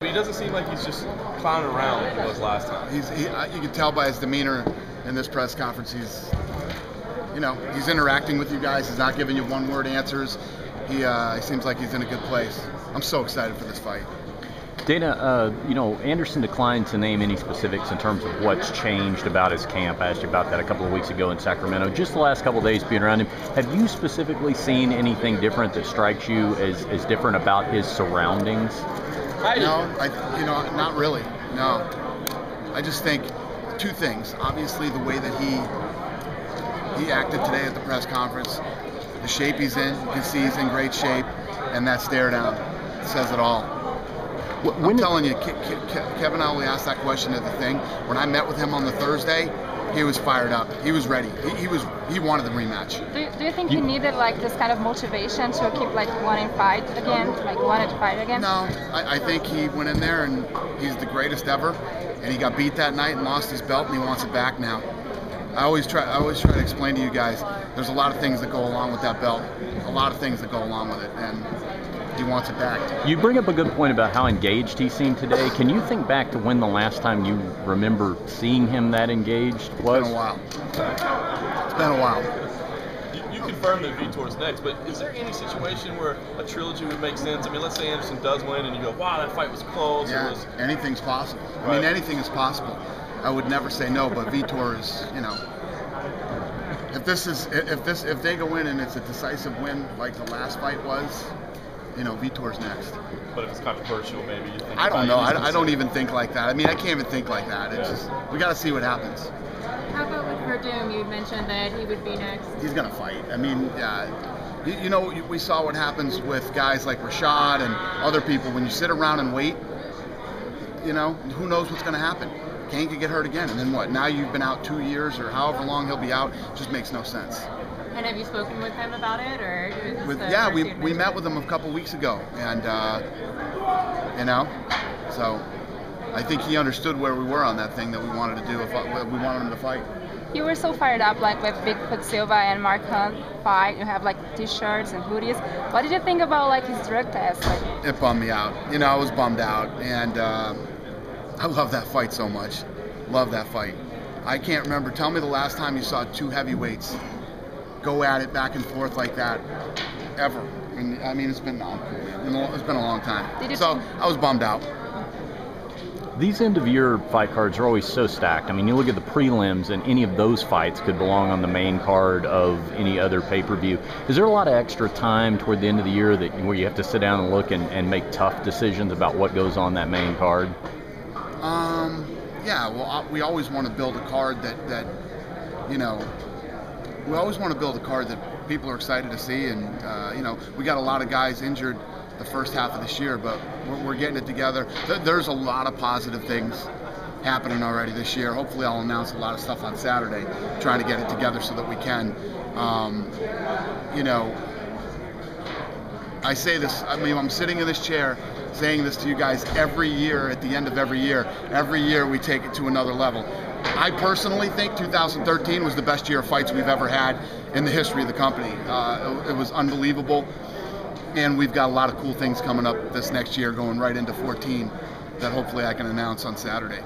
But he doesn't seem like he's just clowning around like he was last time. You can tell by his demeanor in this press conference. He's interacting with you guys. He's not giving you one-word answers. He seems like he's in a good place. I'm so excited for this fight. Dana, Anderson declined to name any specifics in terms of what's changed about his camp. I asked you about that a couple of weeks ago in Sacramento. Just the last couple of days being around him, have you specifically seen anything different that strikes you as different about his surroundings? No, not really. No, I just think two things. Obviously, the way that he acted today at the press conference, the shape he's in. You can see he's in great shape, and that stare down says it all. I'm telling you, Kevin only asked that question at the thing. When I met with him on the Thursday, he was fired up. He was ready. He wanted the rematch. Do you think he needed like this kind of motivation to keep wanting to fight again, wanted to fight again? No, I think he went in there and he's the greatest ever, and he got beat that night and lost his belt, and he wants it back now. I always try to explain to you guys, there's a lot of things that go along with that belt, a lot of things that go along with it, and he wants it back. You bring up a good point about how engaged he seemed today. Can you think back to when the last time you remember seeing him that engaged was? It's been a while. It's been a while. You confirmed that Vitor's next, but is there any situation where a trilogy would make sense? I mean, let's say Anderson does win and you go, wow, that fight was close. Yeah, anything's possible. Right. I mean, anything is possible. I would never say no, but Vitor is, if they go in and it's a decisive win like the last fight was, Vitor's next. But if it's controversial, maybe you think. I don't know. I don't even think like that. I mean, I can't even think like that. It's just, we got to see what happens. How about with Verdum? You mentioned that he would be next. He's going to fight. I mean, we saw what happens with guys like Rashad and other people. When you sit around and wait, who knows what's going to happen. Kane could get hurt again, and then what? Now you've been out 2 years or however long he'll be out. It just makes no sense. And have you spoken with him about it, or? Yeah, we met with him a couple weeks ago, and so I think he understood where we were on that thing that we wanted to do. If we wanted him to fight. You were so fired up, with Bigfoot Silva and Mark Hunt fight. You have T-shirts and hoodies. What did you think about his drug test? It bummed me out. I was bummed out, and I love that fight so much. Love that fight. I can't remember. Tell me the last time you saw two heavyweights go at it back and forth like that, ever. And, I mean, it's been a long time. So I was bummed out. These end-of-year fight cards are always so stacked. I mean, you look at the prelims, and any of those fights could belong on the main card of any other pay-per-view. Is there a lot of extra time toward the end of the year where you have to sit down and look and make tough decisions about what goes on that main card? Yeah, well, we always want to build a card that we always want to build a card that people are excited to see, and we got a lot of guys injured the first half of this year, but we're getting it together. There's a lot of positive things happening already this year. Hopefully I'll announce a lot of stuff on Saturday, trying to get it together so that we can. I say this, I'm sitting in this chair saying this to you guys every year at the end of every year. Every year we take it to another level. I personally think 2013 was the best year of fights we've ever had in the history of the company. It was unbelievable, and we've got a lot of cool things coming up this next year going right into 14 that hopefully I can announce on Saturday.